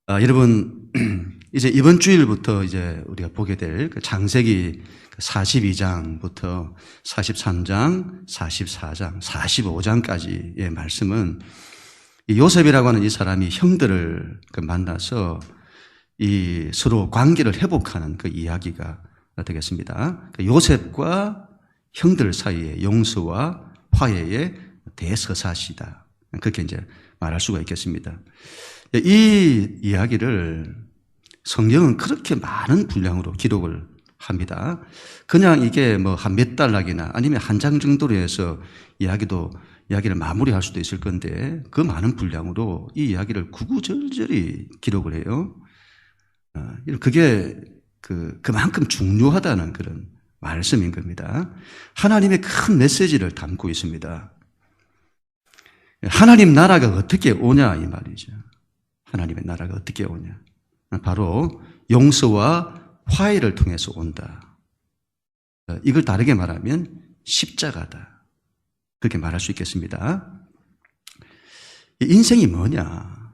여러분, 이제 이번 주일부터 이제 우리가 보게 될 그 창세기 42장부터 43장, 44장, 45장까지의 말씀은 이 요셉이라고 하는 이 사람이 형들을 만나서 이 서로 관계를 회복하는 그 이야기가 되겠습니다. 요셉과 형들 사이의 용서와 화해의 대서사시다. 그렇게 이제 말할 수가 있겠습니다. 이 이야기를 성경은 그렇게 많은 분량으로 기록을 합니다. 그냥 이게 뭐 한 몇 달락이나 아니면 한 장 정도로 해서 이야기를 마무리할 수도 있을 건데 그 많은 분량으로 이 이야기를 구구절절히 기록을 해요. 그게 그만큼 중요하다는 그런 말씀인 겁니다. 하나님의 큰 메시지를 담고 있습니다. 하나님 나라가 어떻게 오냐 이 말이죠. 하나님의 나라가 어떻게 오냐. 바로 용서와 화해를 통해서 온다. 이걸 다르게 말하면 십자가다. 그렇게 말할 수 있겠습니다. 인생이 뭐냐?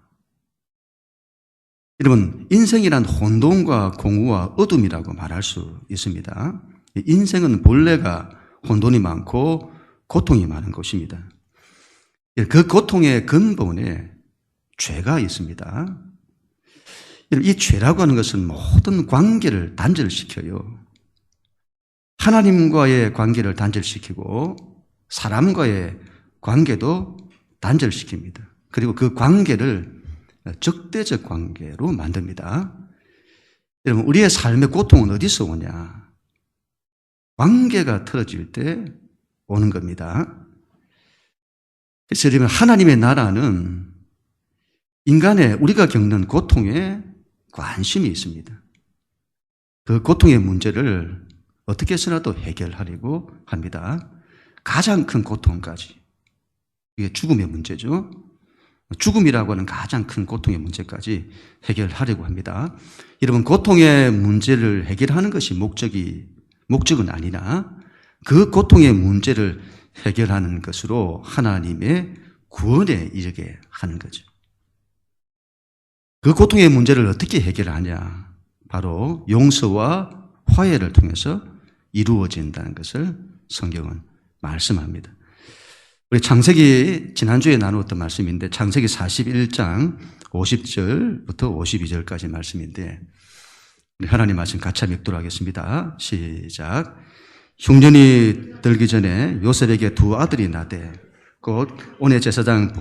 여러분, 인생이란 혼돈과 공허와 어둠이라고 말할 수 있습니다. 인생은 본래가 혼돈이 많고 고통이 많은 것입니다. 그 고통의 근본에 죄가 있습니다. 이 죄라고 하는 것은 모든 관계를 단절시켜요. 하나님과의 관계를 단절시키고 사람과의 관계도 단절시킵니다. 그리고 그 관계를 적대적 관계로 만듭니다. 여러분, 우리의 삶의 고통은 어디서 오냐? 관계가 틀어질 때 오는 겁니다. 그래서 여러분, 하나님의 나라는 인간의 우리가 겪는 고통에 관심이 있습니다. 그 고통의 문제를 어떻게 해서라도 해결하려고 합니다. 가장 큰 고통까지. 이게 죽음의 문제죠. 죽음이라고 하는 가장 큰 고통의 문제까지 해결하려고 합니다. 여러분, 고통의 문제를 해결하는 것이 목적은 아니라 그 고통의 문제를 해결하는 것으로 하나님의 구원에 이르게 하는 거죠. 그 고통의 문제를 어떻게 해결하냐? 바로 용서와 화해를 통해서 이루어진다는 것을 성경은 말씀합니다. 우리 창세기 지난주에 나누었던 말씀인데 창세기 41장 50절부터 52절까지 말씀인데 우리 하나님 말씀 같이 읽도록 하겠습니다. 시작. 흉년이 들기 전에 요셉에게 두 아들이 나되 곧 온의 제사장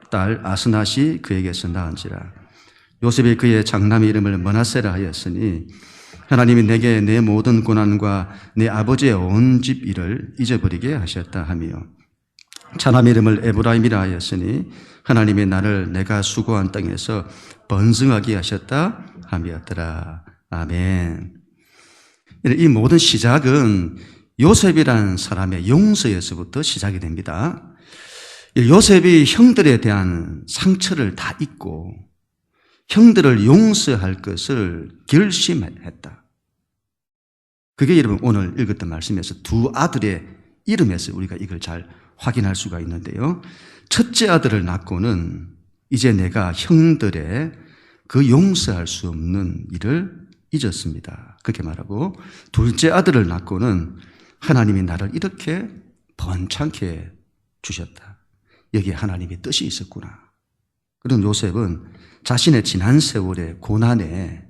딸 아스낫이 그에게서 낳은지라. 요셉이 그의 장남의 이름을 므낫세라 하였으니 하나님이 내게 내 모든 고난과 내 아버지의 온 집 일을 잊어버리게 하셨다 하며 차남의 이름을 에브라임이라 하였으니 하나님이 나를 내가 수고한 땅에서 번성하게 하셨다 하였더라. 아멘. 이 모든 시작은 요셉이라는 사람의 용서에서부터 시작이 됩니다. 요셉이 형들에 대한 상처를 다 잊고 형들을 용서할 것을 결심했다. 그게 여러분 오늘 읽었던 말씀에서 두 아들의 이름에서 우리가 이걸 잘 확인할 수가 있는데요. 첫째 아들을 낳고는 이제 내가 형들의 그 용서할 수 없는 일을 잊었습니다. 그렇게 말하고 둘째 아들을 낳고는 하나님이 나를 이렇게 번창케 주셨다. 여기에 하나님의 뜻이 있었구나. 그런 요셉은 자신의 지난 세월의 고난에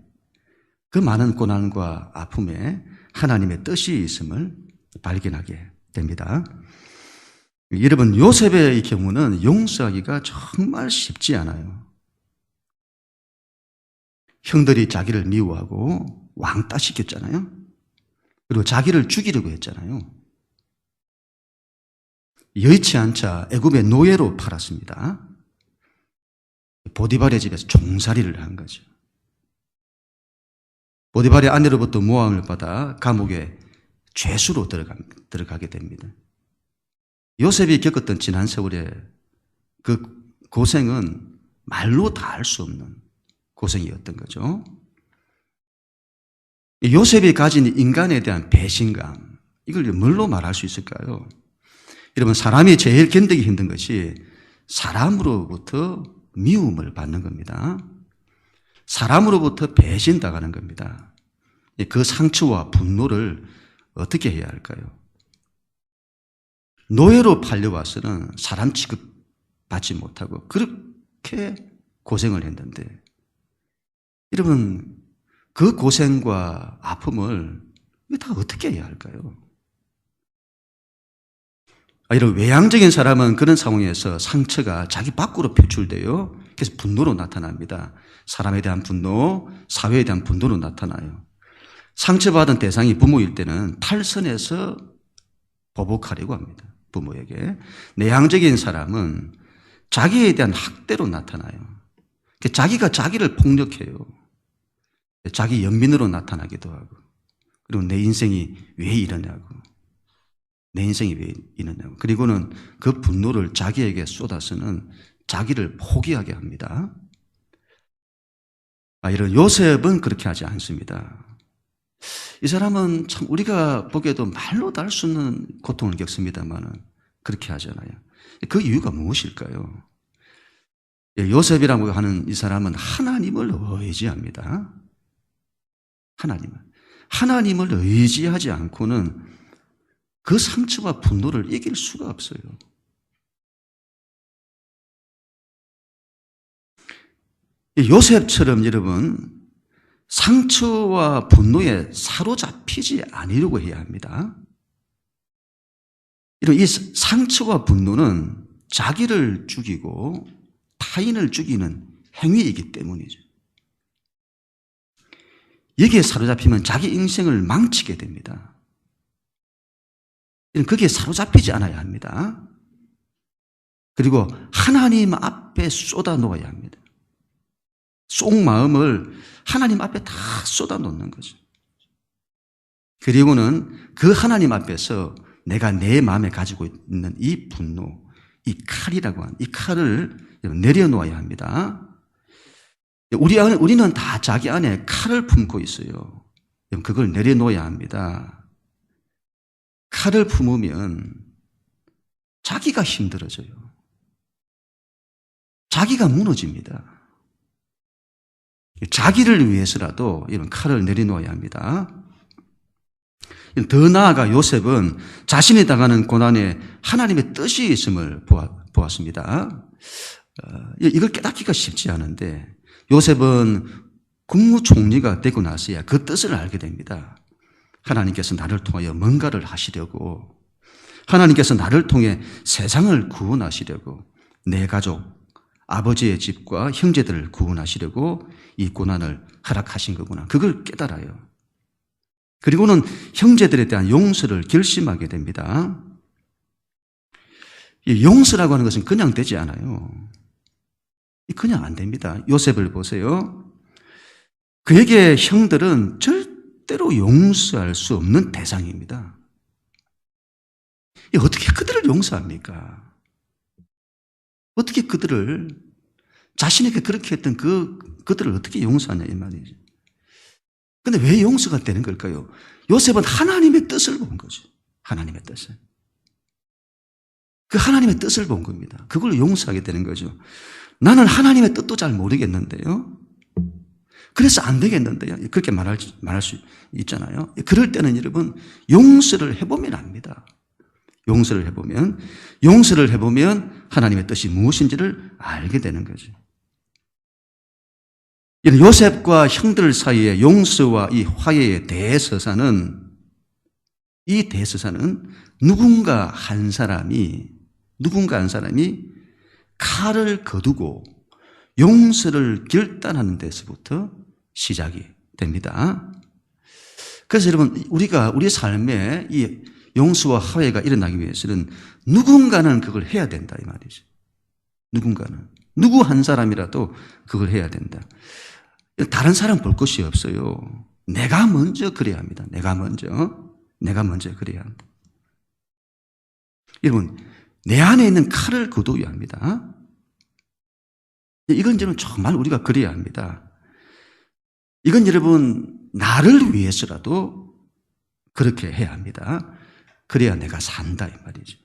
그 많은 고난과 아픔에 하나님의 뜻이 있음을 발견하게 됩니다. 여러분, 요셉의 경우는 용서하기가 정말 쉽지 않아요. 형들이 자기를 미워하고 왕따시켰잖아요. 그리고 자기를 죽이려고 했잖아요. 여의치 않자 애굽의 노예로 팔았습니다. 보디발의 집에서 종살이를 한 거죠. 보디발의 아내로부터 모함을 받아 감옥에 죄수로 들어가게 됩니다. 요셉이 겪었던 지난 세월의 그 고생은 말로 다 할 수 없는 고생이었던 거죠. 요셉이 가진 인간에 대한 배신감, 이걸 뭘로 말할 수 있을까요? 여러분, 사람이 제일 견디기 힘든 것이 사람으로부터 미움을 받는 겁니다. 사람으로부터 배신당하는 겁니다. 그 상처와 분노를 어떻게 해야 할까요? 노예로 팔려와서는 사람 취급받지 못하고 그렇게 고생을 했는데, 여러분, 그 고생과 아픔을 다 어떻게 해야 할까요? 이런 외향적인 사람은 그런 상황에서 상처가 자기 밖으로 표출돼요. 그래서 분노로 나타납니다. 사람에 대한 분노, 사회에 대한 분노로 나타나요. 상처받은 대상이 부모일 때는 탈선해서 보복하려고 합니다. 부모에게. 내향적인 사람은 자기에 대한 학대로 나타나요. 자기가 자기를 폭력해요. 자기 연민으로 나타나기도 하고, 그리고 내 인생이 왜 이러냐고, 내 인생이 왜 이러냐고, 그리고는 그 분노를 자기에게 쏟아서는 자기를 포기하게 합니다. 이런 요셉은 그렇게 하지 않습니다. 이 사람은 참 우리가 보기에도 말로도 할 수 없는 고통을 겪습니다만 그렇게 하잖아요. 그 이유가 무엇일까요? 요셉이라고 하는 이 사람은 하나님을 의지합니다. 하나님을 의지하지 않고는 그 상처와 분노를 이길 수가 없어요. 요셉처럼 여러분, 상처와 분노에 사로잡히지 않으려고 해야 합니다. 이 상처와 분노는 자기를 죽이고 타인을 죽이는 행위이기 때문이죠. 여기에 사로잡히면 자기 인생을 망치게 됩니다. 거기에 사로잡히지 않아야 합니다. 그리고 하나님 앞에 쏟아 놓아야 합니다. 속마음을 하나님 앞에 다 쏟아 놓는 거죠. 그리고는 그 하나님 앞에서 내가 내 마음에 가지고 있는 이 분노, 이 칼이라고 하는 이 칼을 내려놓아야 합니다. 우리는 다 자기 안에 칼을 품고 있어요. 그걸 내려놓아야 합니다. 칼을 품으면 자기가 힘들어져요. 자기가 무너집니다. 자기를 위해서라도 이런 칼을 내려놓아야 합니다. 더 나아가 요셉은 자신이 당하는 고난에 하나님의 뜻이 있음을 보았습니다. 이걸 깨닫기가 쉽지 않은데 요셉은 국무총리가 되고 나서야 그 뜻을 알게 됩니다. 하나님께서 나를 통하여 뭔가를 하시려고, 하나님께서 나를 통해 세상을 구원하시려고, 내 가족, 아버지의 집과 형제들을 구원하시려고 이 고난을 허락하신 거구나. 그걸 깨달아요. 그리고는 형제들에 대한 용서를 결심하게 됩니다. 이 용서라고 하는 것은 그냥 되지 않아요. 그냥 안 됩니다. 요셉을 보세요. 그에게 형들은 절대로 용서할 수 없는 대상입니다. 어떻게 그들을 용서합니까? 어떻게 그들을, 자신에게 그렇게 했던 그들을 어떻게 용서하냐 이 말이죠. 근데 왜 용서가 되는 걸까요? 요셉은 하나님의 뜻을 본 거죠. 하나님의 뜻을. 그 하나님의 뜻을 본 겁니다. 그걸 용서하게 되는 거죠. 나는 하나님의 뜻도 잘 모르겠는데요. 그래서 안 되겠는데요. 그렇게 말할 수 있잖아요. 그럴 때는 여러분, 용서를 해보면 압니다. 용서를 해보면 하나님의 뜻이 무엇인지를 알게 되는 거죠. 요셉과 형들 사이의 용서와 이 화해의 대서사는, 이 대서사는 누군가 한 사람이 칼을 거두고 용서를 결단하는 데서부터 시작이 됩니다. 그래서 여러분, 우리 삶에 이 용서와 화해가 일어나기 위해서는 누군가는 그걸 해야 된다 이 말이죠. 누구 한 사람이라도 그걸 해야 된다. 다른 사람 볼 것이 없어요. 내가 먼저 그래야 합니다. 내가 먼저 그래야 합니다. 여러분, 내 안에 있는 칼을 거두어야 합니다. 이건 정말 우리가 그래야 합니다. 이건 여러분, 나를 위해서라도 그렇게 해야 합니다. 그래야 내가 산다 이 말이죠.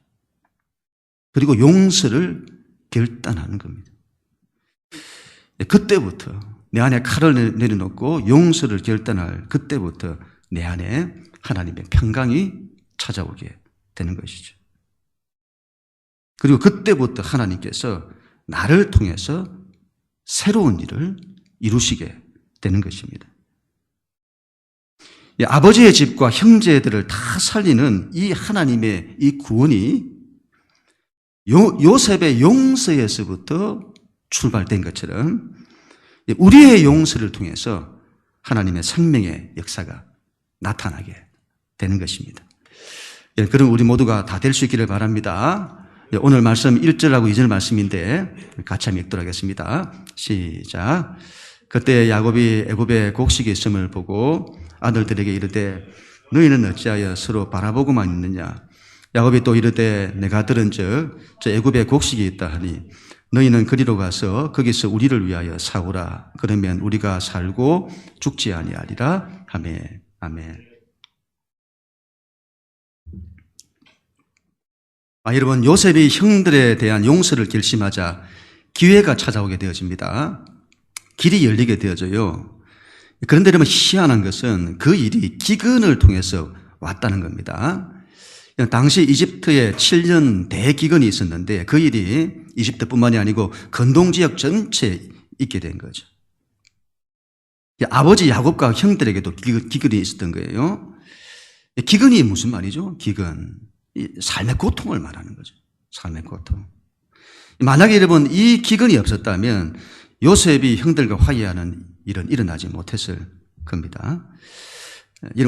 그리고 용서를 결단하는 겁니다. 그때부터 내 안에 칼을 내려놓고 용서를 결단할 그때부터 내 안에 하나님의 평강이 찾아오게 되는 것이죠. 그리고 그때부터 하나님께서 나를 통해서 새로운 일을 이루시게 되는 것입니다. 아버지의 집과 형제들을 다 살리는 이 하나님의 이 구원이 요셉의 용서에서부터 출발된 것처럼 우리의 용서를 통해서 하나님의 생명의 역사가 나타나게 되는 것입니다. 그럼 우리 모두가 다 될 수 있기를 바랍니다. 오늘 말씀 1절하고 2절 말씀인데 같이 한번 읽도록 하겠습니다. 시작. 그때 야곱이 애굽에 곡식이 있음을 보고 아들들에게 이르되 너희는 어찌하여 서로 바라보고만 있느냐. 야곱이 또 이르되 내가 들은즉 저 애굽에 곡식이 있다 하니 너희는 그리로 가서 거기서 우리를 위하여 사오라. 그러면 우리가 살고 죽지 아니하리라. 아멘. 아멘. 여러분, 요셉이 형들에 대한 용서를 결심하자 기회가 찾아오게 되어집니다. 길이 열리게 되어져요. 그런데 여러분, 희한한 것은 그 일이 기근을 통해서 왔다는 겁니다. 당시 이집트에 7년 대기근이 있었는데 그 일이 이집트뿐만이 아니고 근동 지역 전체에 있게 된 거죠. 아버지 야곱과 형들에게도 기근이 있었던 거예요. 기근이 무슨 말이죠? 기근. 삶의 고통을 말하는 거죠. 삶의 고통. 만약에 여러분 이 기근이 없었다면 요셉이 형들과 화해하는 일은 일어나지 못했을 겁니다.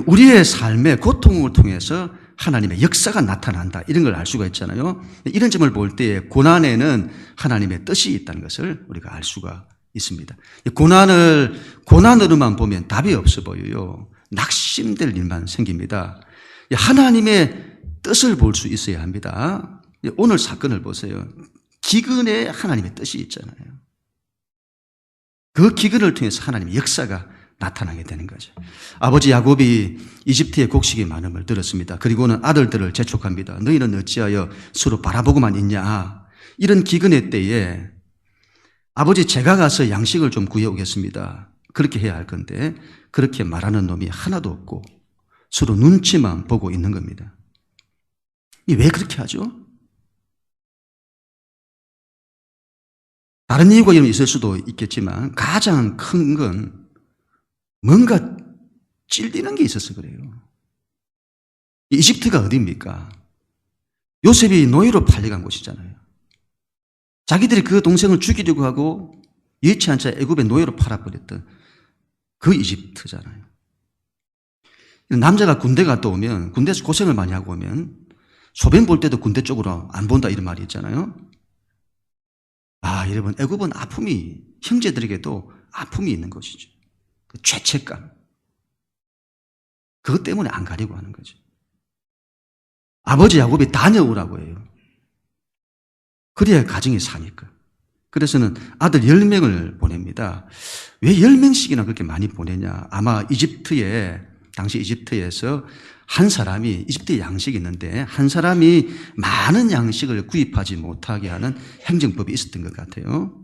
우리의 삶의 고통을 통해서 하나님의 역사가 나타난다. 이런 걸 알 수가 있잖아요. 이런 점을 볼 때 고난에는 하나님의 뜻이 있다는 것을 우리가 알 수가 있습니다. 고난으로만 보면 답이 없어 보여요. 낙심될 일만 생깁니다. 하나님의 뜻을 볼 수 있어야 합니다. 오늘 사건을 보세요. 기근에 하나님의 뜻이 있잖아요. 그 기근을 통해서 하나님의 역사가 나타나게 되는 거죠. 아버지 야곱이 이집트의 곡식이 많음을 들었습니다. 그리고는 아들들을 재촉합니다. 너희는 어찌하여 서로 바라보고만 있냐. 이런 기근의 때에 아버지 제가 가서 양식을 좀 구해오겠습니다. 그렇게 해야 할 건데 그렇게 말하는 놈이 하나도 없고 서로 눈치만 보고 있는 겁니다. 왜 그렇게 하죠? 다른 이유가 있을 수도 있겠지만 가장 큰 건 뭔가 찔리는 게 있어서 그래요. 이집트가 어디입니까? 요셉이 노예로 팔려간 곳이잖아요. 자기들이 그 동생을 죽이려고 하고 예치 않자 애굽의 노예로 팔아버렸던 그 이집트잖아요. 남자가 군대 갔다 오면 군대에서 고생을 많이 하고 오면 소변 볼 때도 군대 쪽으로 안 본다 이런 말이 있잖아요. 여러분 애굽은 아픔이 형제들에게도 아픔이 있는 것이죠. 그 죄책감. 그것 때문에 안 가려고 하는 거죠. 아버지 야곱이 다녀오라고 해요. 그래야 가정이 사니까. 그래서는 아들 10명을 보냅니다. 왜 10명씩이나 그렇게 많이 보내냐. 아마 당시 이집트에서 한 사람이, 이집트에 양식이 있는데 한 사람이 많은 양식을 구입하지 못하게 하는 행정법이 있었던 것 같아요.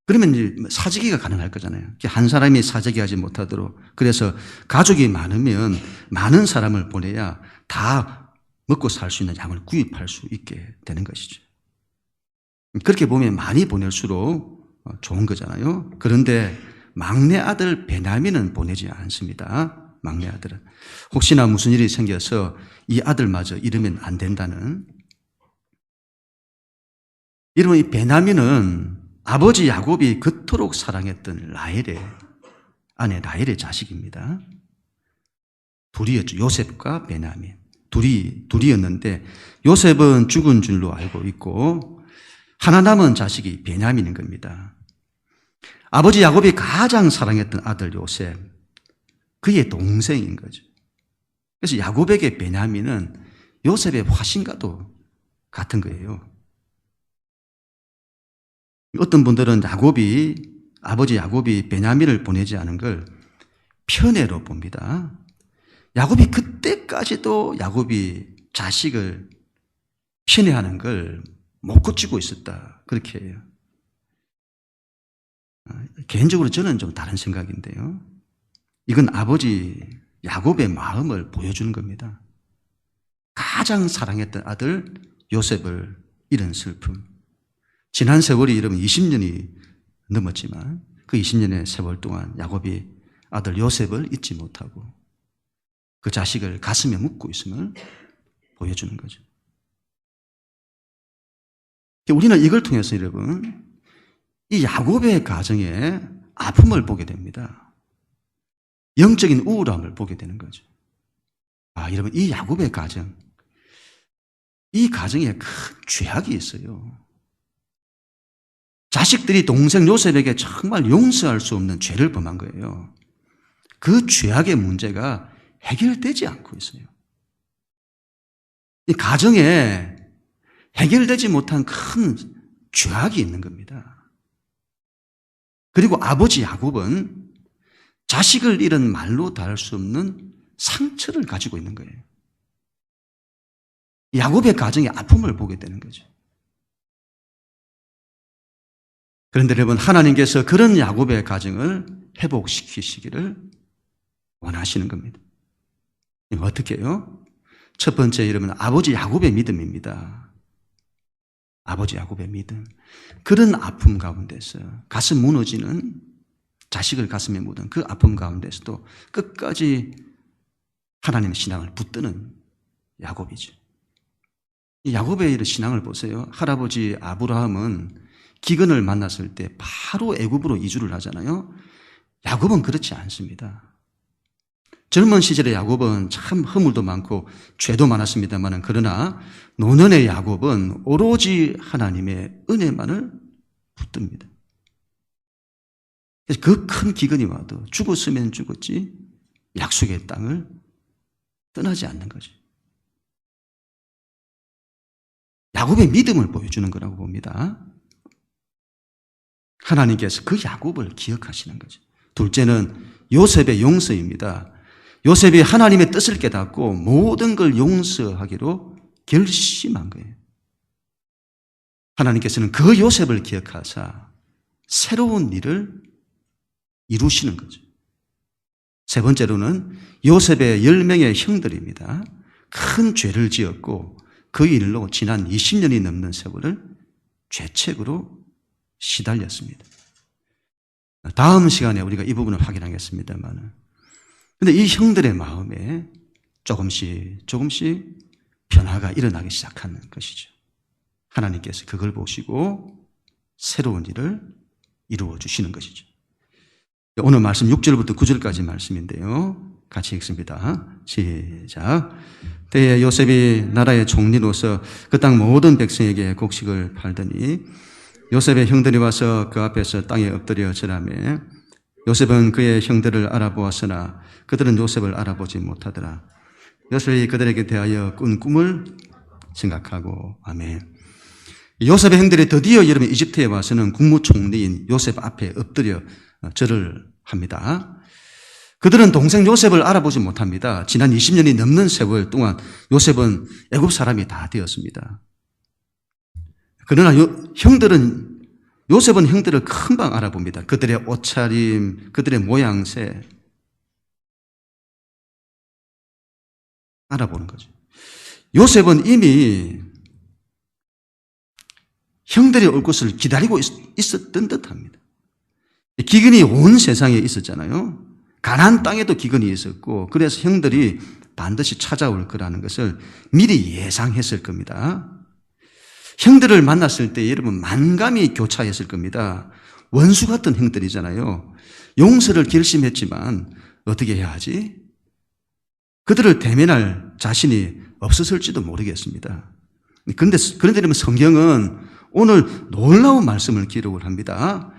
그러면 이제 사재기가 가능할 거잖아요. 한 사람이 사재기하지 못하도록. 그래서 가족이 많으면 많은 사람을 보내야 다 먹고 살 수 있는 양을 구입할 수 있게 되는 것이죠. 그렇게 보면 많이 보낼수록 좋은 거잖아요. 그런데 막내 아들 베냐민은 보내지 않습니다. 막내 아들은. 혹시나 무슨 일이 생겨서 이 아들마저 잃으면 안 된다는. 여러분, 이 베냐민은 아버지 야곱이 그토록 사랑했던 라헬의 아내 라헬의 자식입니다. 둘이었죠. 요셉과 베냐민. 둘이었는데 요셉은 죽은 줄로 알고 있고 하나 남은 자식이 베냐민인 겁니다. 아버지 야곱이 가장 사랑했던 아들 요셉, 그의 동생인 거죠. 그래서 야곱에게 베냐민은 요셉의 화신과도 같은 거예요. 어떤 분들은 아버지 야곱이 베냐민을 보내지 않은 걸 편애로 봅니다. 야곱이 그때까지도 야곱이 자식을 편애하는 걸 못 고치고 있었다. 그렇게 해요. 개인적으로 저는 좀 다른 생각인데요. 이건 아버지 야곱의 마음을 보여주는 겁니다. 가장 사랑했던 아들 요셉을 잃은 슬픔. 지난 세월이 여러분 20년이 넘었지만 그 20년의 세월 동안 야곱이 아들 요셉을 잊지 못하고 그 자식을 가슴에 묻고 있음을 보여주는 거죠. 우리는 이걸 통해서 여러분 이 야곱의 가정에 아픔을 보게 됩니다. 영적인 우울함을 보게 되는 거죠. 여러분 이 야곱의 가정, 이 가정에 큰 죄악이 있어요. 자식들이 동생 요셉에게 정말 용서할 수 없는 죄를 범한 거예요. 그 죄악의 문제가 해결되지 않고 있어요. 이 가정에 해결되지 못한 큰 죄악이 있는 겁니다. 그리고 아버지 야곱은 자식을 잃은 말로 다할 수 없는 상처를 가지고 있는 거예요. 야곱의 가정의 아픔을 보게 되는 거죠. 그런데 여러분, 하나님께서 그런 야곱의 가정을 회복시키시기를 원하시는 겁니다. 어떻게 해요? 첫 번째, 여러분, 아버지 야곱의 믿음입니다. 아버지 야곱의 믿음. 그런 아픔 가운데서 가슴 무너지는 자식을 가슴에 묻은 그 아픔 가운데서도 끝까지 하나님의 신앙을 붙드는 야곱이죠. 이 야곱의 신앙을 보세요. 할아버지 아브라함은 기근을 만났을 때 바로 애굽으로 이주를 하잖아요. 야곱은 그렇지 않습니다. 젊은 시절의 야곱은 참 허물도 많고 죄도 많았습니다만, 그러나 노년의 야곱은 오로지 하나님의 은혜만을 붙듭니다. 그래서 그 큰 기근이 와도 죽었으면 죽었지 약속의 땅을 떠나지 않는 거죠. 야곱의 믿음을 보여주는 거라고 봅니다. 하나님께서 그 야곱을 기억하시는 거죠. 둘째는 요셉의 용서입니다. 요셉이 하나님의 뜻을 깨닫고 모든 걸 용서하기로 결심한 거예요. 하나님께서는 그 요셉을 기억하사 새로운 일을 이루시는 거죠. 세 번째로는 요셉의 10명의 형들입니다. 큰 죄를 지었고 그 일로 지난 20년이 넘는 세월을 죄책으로 시달렸습니다. 다음 시간에 우리가 이 부분을 확인하겠습니다만, 근데 이 형들의 마음에 조금씩 변화가 일어나기 시작하는 것이죠. 하나님께서 그걸 보시고 새로운 일을 이루어 주시는 것이죠. 오늘 말씀 6절부터 9절까지 말씀인데요. 같이 읽습니다. 시작. 때에 요셉이 나라의 총리로서 그 땅 모든 백성에게 곡식을 팔더니 요셉의 형들이 와서 그 앞에서 땅에 엎드려 절하매 요셉은 그의 형들을 알아보았으나 그들은 요셉을 알아보지 못하더라. 요셉이 그들에게 대하여 꾼 꿈을 생각하고. 아멘. 요셉의 형들이 드디어 여러분 이집트에 와서는 국무총리인 요셉 앞에 엎드려 절을 합니다. 그들은 동생 요셉을 알아보지 못합니다. 지난 20년이 넘는 세월 동안 요셉은 애굽 사람이 다 되었습니다. 그러나 요셉은 형들을 금방 알아봅니다. 그들의 옷차림, 그들의 모양새 알아보는 거죠. 요셉은 이미 형들이 올 것을 기다리고 있었던 듯합니다. 기근이 온 세상에 있었잖아요. 가나안 땅에도 기근이 있었고, 그래서 형들이 반드시 찾아올 거라는 것을 미리 예상했을 겁니다. 형들을 만났을 때 여러분 만감이 교차했을 겁니다. 원수 같은 형들이잖아요. 용서를 결심했지만 어떻게 해야 하지? 그들을 대면할 자신이 없었을지도 모르겠습니다. 그런데 여러분 성경은 오늘 놀라운 말씀을 기록을 합니다.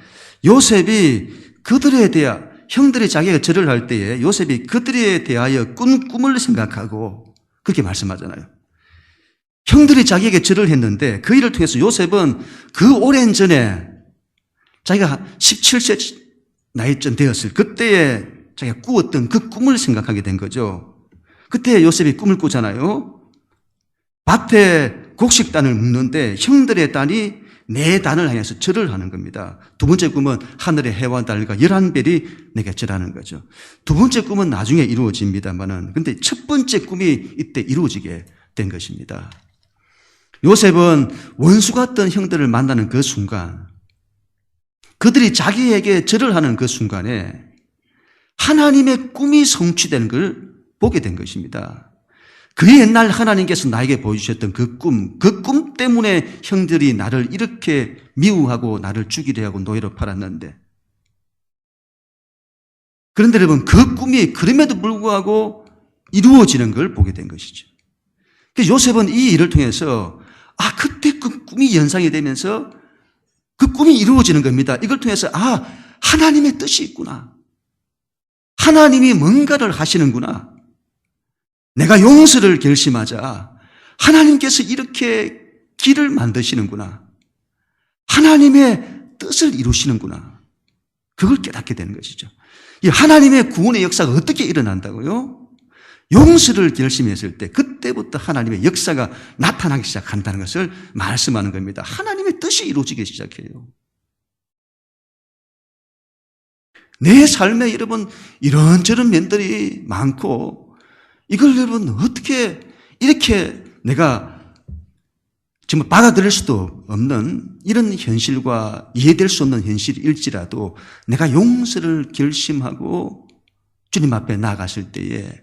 요셉이 그들에 대하여, 형들이 자기가 절을 할 때에 요셉이 그들에 대하여 꾼 꿈을 생각하고 그렇게 말씀하잖아요. 형들이 자기에게 절을 했는데 그 일을 통해서 요셉은 그 오랜 전에 자기가 17세 나이쯤 되었을 그때에 자기가 꾸었던 그 꿈을 생각하게 된 거죠. 그때 요셉이 꿈을 꾸잖아요. 밭에 곡식단을 묶는데 형들의 딸이 내 단을 향해서 절을 하는 겁니다. 두 번째 꿈은 하늘의 해와 달과 11별이 내게 절하는 거죠. 두 번째 꿈은 나중에 이루어집니다만은, 근데 첫 번째 꿈이 이때 이루어지게 된 것입니다. 요셉은 원수 같던 형들을 만나는 그 순간, 그들이 자기에게 절을 하는 그 순간에 하나님의 꿈이 성취되는 걸 보게 된 것입니다. 그 옛날 하나님께서 나에게 보여주셨던 그 꿈 때문에 형들이 나를 이렇게 미워하고 나를 죽이려 하고 노예로 팔았는데, 그런데 여러분, 그 꿈이 그럼에도 불구하고 이루어지는 걸 보게 된 것이죠. 그래서 요셉은 이 일을 통해서 그때 그 꿈이 연상이 되면서 그 꿈이 이루어지는 겁니다. 이걸 통해서 하나님의 뜻이 있구나. 하나님이 뭔가를 하시는구나. 내가 용서를 결심하자 하나님께서 이렇게 길을 만드시는구나. 하나님의 뜻을 이루시는구나. 그걸 깨닫게 되는 것이죠. 이 하나님의 구원의 역사가 어떻게 일어난다고요? 용서를 결심했을 때 그때부터 하나님의 역사가 나타나기 시작한다는 것을 말씀하는 겁니다. 하나님의 뜻이 이루어지기 시작해요. 내 삶에 여러분 이런저런 면들이 많고, 이걸 여러분 어떻게 이렇게 내가 정말 받아들일 수도 없는 이런 현실과 이해될 수 없는 현실일지라도 내가 용서를 결심하고 주님 앞에 나아갔을 때에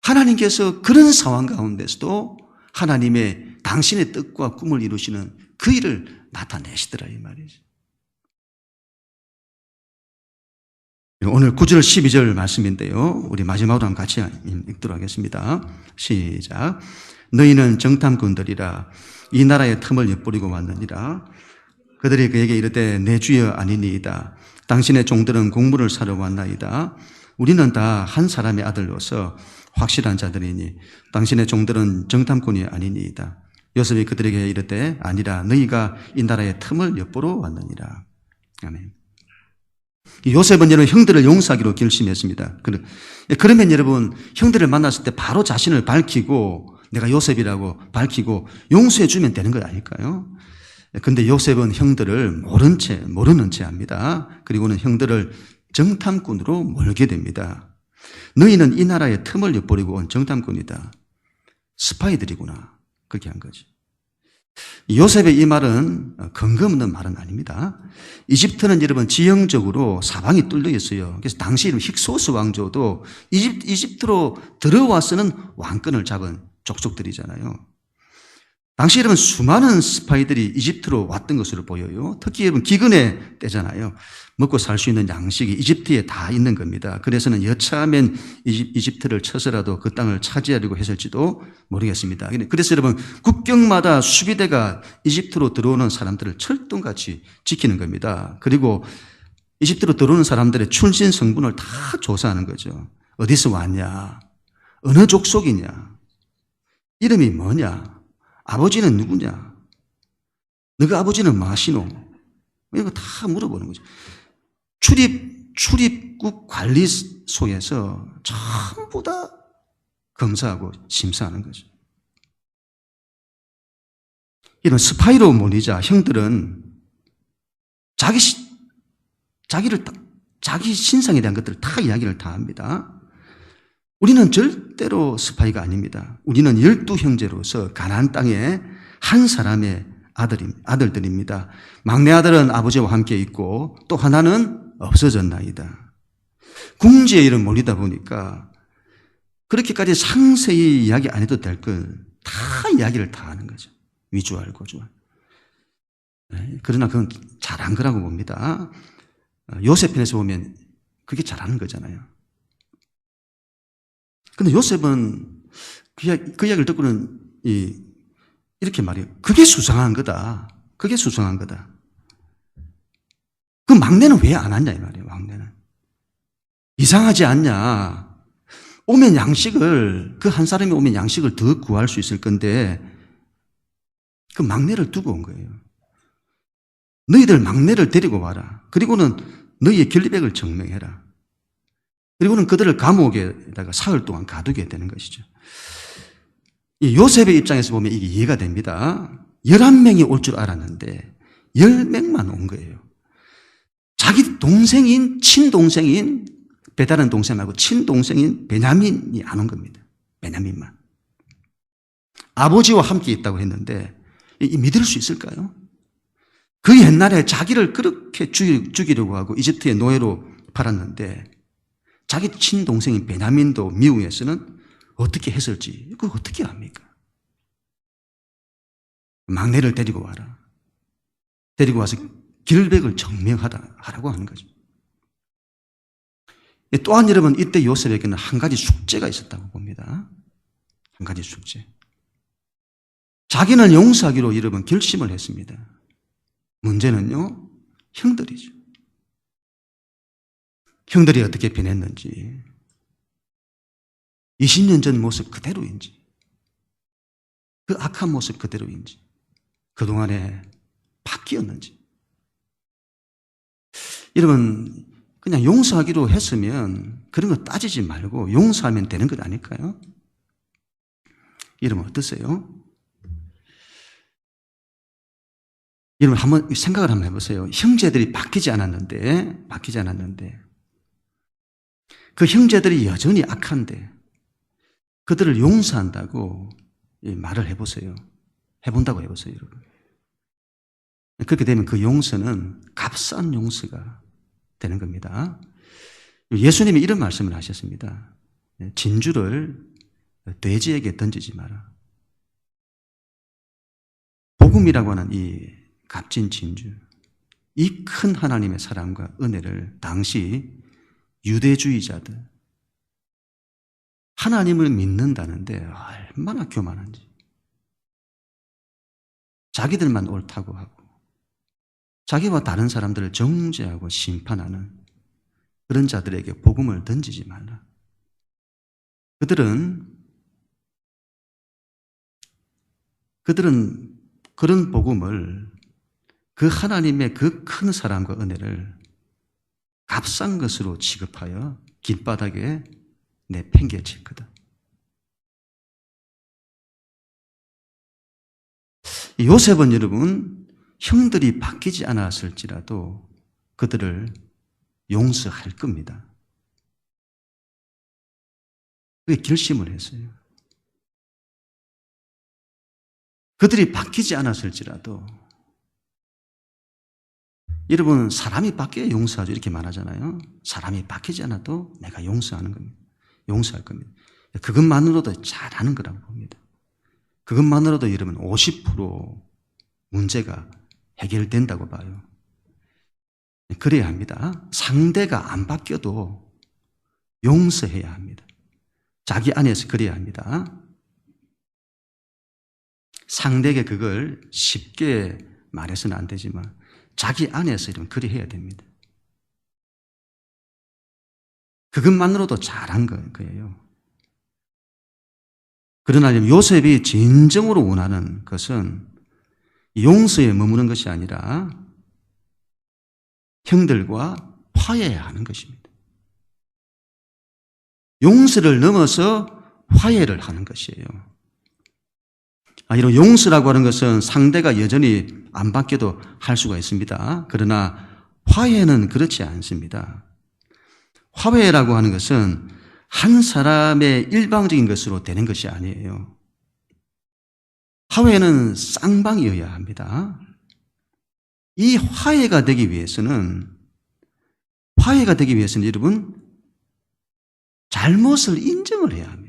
하나님께서 그런 상황 가운데서도 하나님의 당신의 뜻과 꿈을 이루시는 그 일을 나타내시더라 이 말이죠. 오늘 9절 12절 말씀인데요. 우리 마지막으로 한번 같이 읽도록 하겠습니다. 시작. 너희는 정탐꾼들이라 이 나라의 틈을 엿보리고 왔느니라. 그들이 그에게 이르되 내 주여 아니니이다. 당신의 종들은 곡물을 사러 왔나이다. 우리는 다 한 사람의 아들로서 확실한 자들이니 당신의 종들은 정탐꾼이 아니니이다. 요셉이 그들에게 이르되 아니라 너희가 이 나라의 틈을 엿보러 왔느니라. 아멘. 요셉은 여러분 형들을 용서하기로 결심했습니다. 그러면 여러분 형들을 만났을 때 바로 자신을 밝히고 내가 요셉이라고 밝히고 용서해 주면 되는 것 아닐까요? 그런데 요셉은 형들을 모르는 채 합니다. 그리고는 형들을 정탐꾼으로 몰게 됩니다. 너희는 이 나라의 틈을 엿보리고 온 정탐꾼이다. 스파이들이구나. 그렇게 한 거지. 요셉의 이 말은 근거 없는 말은 아닙니다. 이집트는 여러분 지형적으로 사방이 뚫려 있어요. 그래서 당시 힉소스 왕조도 이집트로 들어와서는 왕권을 잡은 족속들이잖아요. 당시 여러분 수많은 스파이들이 이집트로 왔던 것으로 보여요. 특히 여러분 기근의 때잖아요. 먹고 살 수 있는 양식이 이집트에 다 있는 겁니다. 그래서는 여차하면 이집트를 쳐서라도 그 땅을 차지하려고 했을지도 모르겠습니다. 그래서 여러분 국경마다 수비대가 이집트로 들어오는 사람들을 철동같이 지키는 겁니다. 그리고 이집트로 들어오는 사람들의 출신 성분을 다 조사하는 거죠. 어디서 왔냐? 어느 족속이냐? 이름이 뭐냐? 아버지는 누구냐? 너가 아버지는 마시노? 이거 다 물어보는 거죠. 출입국 관리소에서 전부 다 검사하고 심사하는 거죠. 이런 스파이로 몰리자 형들은 자기 신상에 대한 것들을 다 이야기를 다 합니다. 우리는 절대로 스파이가 아닙니다. 우리는 12형제로서 가나안 땅의 한 사람의 아들들입니다. 막내 아들은 아버지와 함께 있고 또 하나는 없어졌나이다. 궁지에 이런 몰리다 보니까 그렇게까지 상세히 이야기 안 해도 될 걸 다 이야기를 다 하는 거죠. 위주할 고주할. 그러나 그건 잘한 거라고 봅니다. 요셉 편에서 보면 그게 잘하는 거잖아요. 근데 요셉은 그 이야기를 듣고는 이렇게 말해요. 그게 수상한 거다. 그게 수상한 거다. 그 막내는 왜 안 왔냐 이 말이에요. 막내는. 이상하지 않냐. 오면 양식을, 그 한 사람이 오면 양식을 더 구할 수 있을 건데 그 막내를 두고 온 거예요. 너희들 막내를 데리고 와라. 그리고는 너희의 결리백을 증명해라. 그리고는 그들을 감옥에다가 사흘 동안 가두게 되는 것이죠. 이 요셉의 입장에서 보면 이게 이해가 됩니다. 11명이 올 줄 알았는데 10명만 온 거예요. 자기 동생인, 친동생인, 베다른 동생 말고 친동생인 베냐민이 안 온 겁니다. 베냐민만. 아버지와 함께 있다고 했는데 믿을 수 있을까요? 그 옛날에 자기를 그렇게 죽이려고 하고 이집트의 노예로 팔았는데 자기 친동생인 베냐민도 미국에서는 어떻게 했을지 그걸 어떻게 압니까? 막내를 데리고 와라. 데리고 와서 길백을 정명하라고 하는 거죠. 또한 여러분 이때 요셉에게는 한 가지 숙제가 있었다고 봅니다. 한 가지 숙제. 자기는 용서하기로 여러분 결심을 했습니다. 문제는요, 형들이죠. 형들이 어떻게 변했는지, 20년 전 모습 그대로인지, 그 악한 모습 그대로인지, 그동안에 바뀌었는지. 여러분, 그냥 용서하기로 했으면 그런 거 따지지 말고 용서하면 되는 것 아닐까요? 여러분 어떠세요? 여러분 한번 생각을 한번 해보세요. 형제들이 바뀌지 않았는데 그 형제들이 여전히 악한데 그들을 용서한다고 말을 해보세요. 해본다고 해보세요, 여러분. 그렇게 되면 그 용서는 값싼 용서가 되는 겁니다. 예수님이 이런 말씀을 하셨습니다. 진주를 돼지에게 던지지 마라. 복음이라고 하는 이 값진 진주, 이 큰 하나님의 사랑과 은혜를 당시 유대주의자들, 하나님을 믿는다는데 얼마나 교만한지, 자기들만 옳다고 하고 자기와 다른 사람들을 정죄하고 심판하는 그런 자들에게 복음을 던지지 말라. 그들은 그런 복음을, 그 하나님의 그 큰 사랑과 은혜를 값싼 것으로 취급하여 길바닥에 내팽개칠 거다. 요셉은 여러분 형들이 바뀌지 않았을지라도 그들을 용서할 겁니다. 그게 결심을 했어요. 그들이 바뀌지 않았을지라도, 여러분 사람이 바뀌어야 용서하죠 이렇게 말하잖아요. 사람이 바뀌지 않아도 내가 용서하는 겁니다. 용서할 겁니다. 그것만으로도 잘하는 거라고 봅니다. 그것만으로도 여러분 50% 문제가 해결된다고 봐요. 그래야 합니다. 상대가 안 바뀌어도 용서해야 합니다. 자기 안에서 그래야 합니다. 상대에게 그걸 쉽게 말해서는 안 되지만 자기 안에서 이런 그래 해야 됩니다. 그것만으로도 잘한 거예요. 그러나 요셉이 진정으로 원하는 것은 용서에 머무는 것이 아니라 형들과 화해하는 것입니다. 용서를 넘어서 화해를 하는 것이에요. 이런 용서라고 하는 것은 상대가 여전히 안 바뀌어도 할 수가 있습니다. 그러나 화해는 그렇지 않습니다. 화해라고 하는 것은 한 사람의 일방적인 것으로 되는 것이 아니에요. 화해는 쌍방이어야 합니다. 이 화해가 되기 위해서는 여러분 잘못을 인정을 해야 합니다.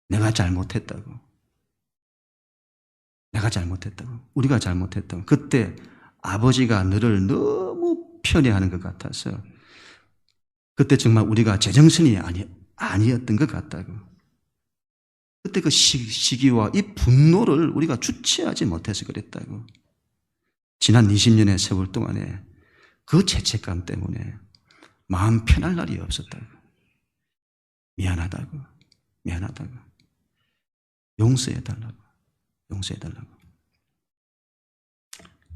내가 잘못했다고. 우리가 잘못했다고. 그때 아버지가 너를 너무 편애하는 것 같아서 그때 정말 우리가 제정신이 아니었던 것 같다고. 그때 그 시기와 이 분노를 우리가 주체하지 못해서 그랬다고. 지난 20년의 세월 동안에 그 죄책감 때문에 마음 편할 날이 없었다고. 미안하다고. 용서해달라고.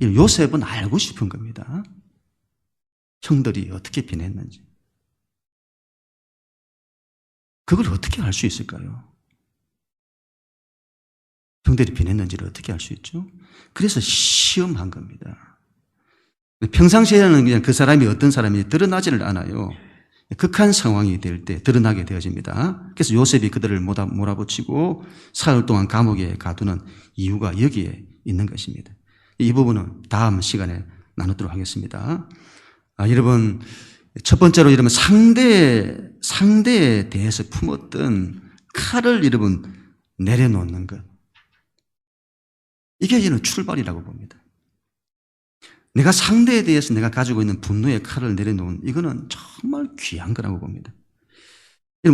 요셉은 알고 싶은 겁니다. 형들이 어떻게 변했는지. 그걸 어떻게 알 수 있을까요? 형들이 변했는지를 어떻게 알 수 있죠? 그래서 시험한 겁니다. 평상시에는 그냥 그 사람이 어떤 사람인지 드러나지를 않아요. 극한 상황이 될 때 드러나게 되어집니다. 그래서 요셉이 그들을 몰아붙이고 사흘 동안 감옥에 가두는 이유가 여기에 있는 것입니다. 이 부분은 다음 시간에 나누도록 하겠습니다. 여러분, 첫 번째로 여러분 상대에 대해서 품었던 칼을 여러분 내려놓는 것. 이게 저는 출발이라고 봅니다. 내가 상대에 대해서 내가 가지고 있는 분노의 칼을 내려놓은 이거는 정말 귀한 거라고 봅니다.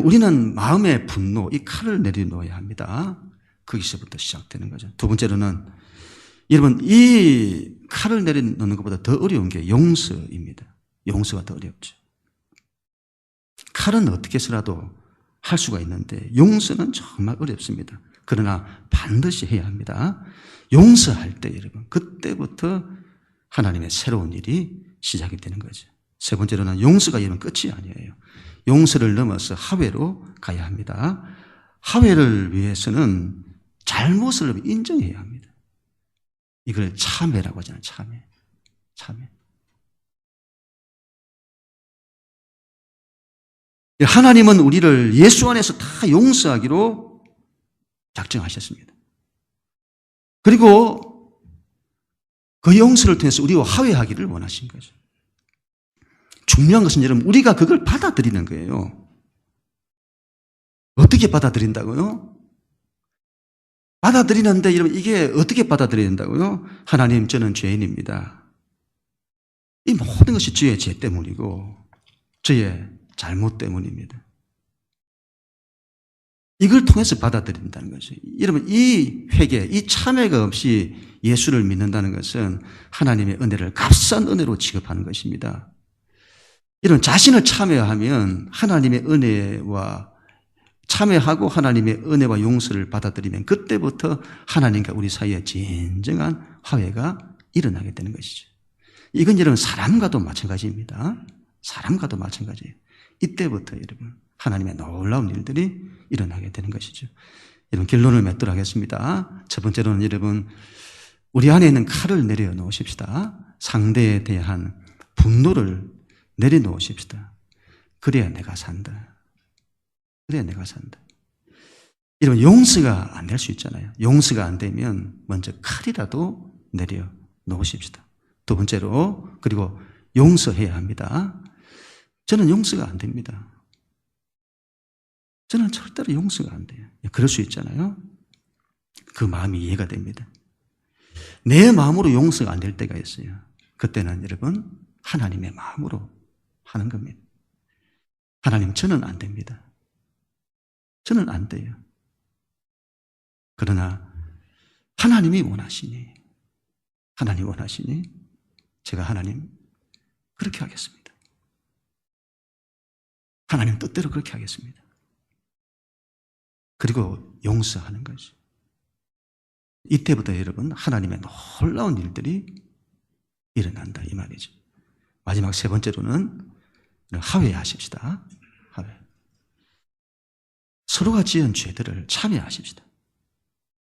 우리는 마음의 분노, 이 칼을 내려놓아야 합니다. 거기서부터 시작되는 거죠. 두 번째로는 여러분 이 칼을 내려놓는 것보다 더 어려운 게 용서입니다. 용서가 더 어렵죠. 칼은 어떻게 해서라도 할 수가 있는데 용서는 정말 어렵습니다. 그러나 반드시 해야 합니다. 용서할 때 여러분 그때부터 하나님의 새로운 일이 시작이 되는 거죠. 세 번째로는 용서가 여러분 끝이 아니에요. 용서를 넘어서 화해로 가야 합니다. 화해를 위해서는 잘못을 인정해야 합니다. 이걸 참회라고 하잖아요. 참회. 하나님은 우리를 예수 안에서 다 용서하기로 작정하셨습니다. 그리고 그 용서를 통해서 우리와 화해하기를 원하신 거죠. 중요한 것은 여러분 우리가 그걸 받아들이는 거예요. 어떻게 받아들인다고요? 받아들이는데 여러분 이게 어떻게 받아들인다고요? 하나님 저는 죄인입니다. 이 모든 것이 주의 죄 때문이고 저의 잘못 때문입니다. 이걸 통해서 받아들인다는 거죠. 여러분 이 회개, 이 참회가 없이 예수를 믿는다는 것은 하나님의 은혜를 값싼 은혜로 취급하는 것입니다. 이런 자신을 참회하면 하나님의 은혜와 참회하고 하나님의 은혜와 용서를 받아들이면 그때부터 하나님과 우리 사이에 진정한 화해가 일어나게 되는 것이죠. 이건 여러분 사람과도 마찬가지입니다. 사람과도 마찬가지예요. 이때부터 여러분 하나님의 놀라운 일들이 일어나게 되는 것이죠. 여러분 결론을 맺도록 하겠습니다. 첫 번째로는 여러분 우리 안에 있는 칼을 내려놓으십시다. 상대에 대한 분노를 내려놓으십시다. 그래야 내가 산다. 그래야 내가 산다. 여러분 용서가 안 될 수 있잖아요. 용서가 안 되면 먼저 칼이라도 내려놓으십시다. 두 번째로 그리고 용서해야 합니다. 저는 용서가 안 됩니다. 저는 절대로 용서가 안 돼요. 그럴 수 있잖아요. 그 마음이 이해가 됩니다. 내 마음으로 용서가 안 될 때가 있어요. 그때는 여러분 하나님의 마음으로 하는 겁니다. 하나님 저는 안 됩니다. 저는 안 돼요. 그러나 하나님이 원하시니 제가 하나님 그렇게 하겠습니다. 하나님 뜻대로 그렇게 하겠습니다. 그리고 용서하는 거죠. 이때부터 여러분 하나님의 놀라운 일들이 일어난다 이 말이죠. 마지막 세 번째로는 화해하십시다. 화해. 서로가 지은 죄들을 참여하십시다.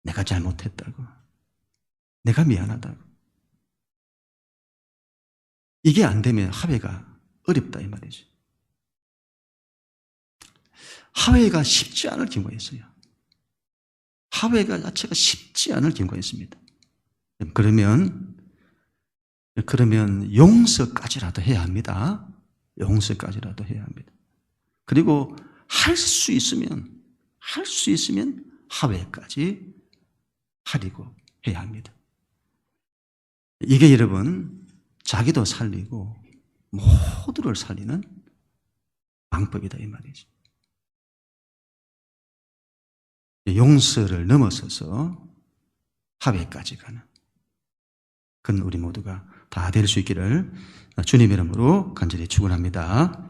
내가 잘못했다고. 내가 미안하다고. 이게 안 되면 화해가 어렵다 이 말이죠. 화해가 쉽지 않을 경우가 있어요. 화해가 자체가 쉽지 않을 경우가 있습니다. 그러면 용서까지라도 해야 합니다. 용서까지라도 해야 합니다. 그리고 할 수 있으면 화해까지 하려고 해야 합니다. 이게 여러분 자기도 살리고 모두를 살리는 방법이다 이 말이죠. 용서를 넘어서서 화해까지 가는 그건 우리 모두가 다 될 수 있기를 주님의 이름으로 간절히 축원합니다.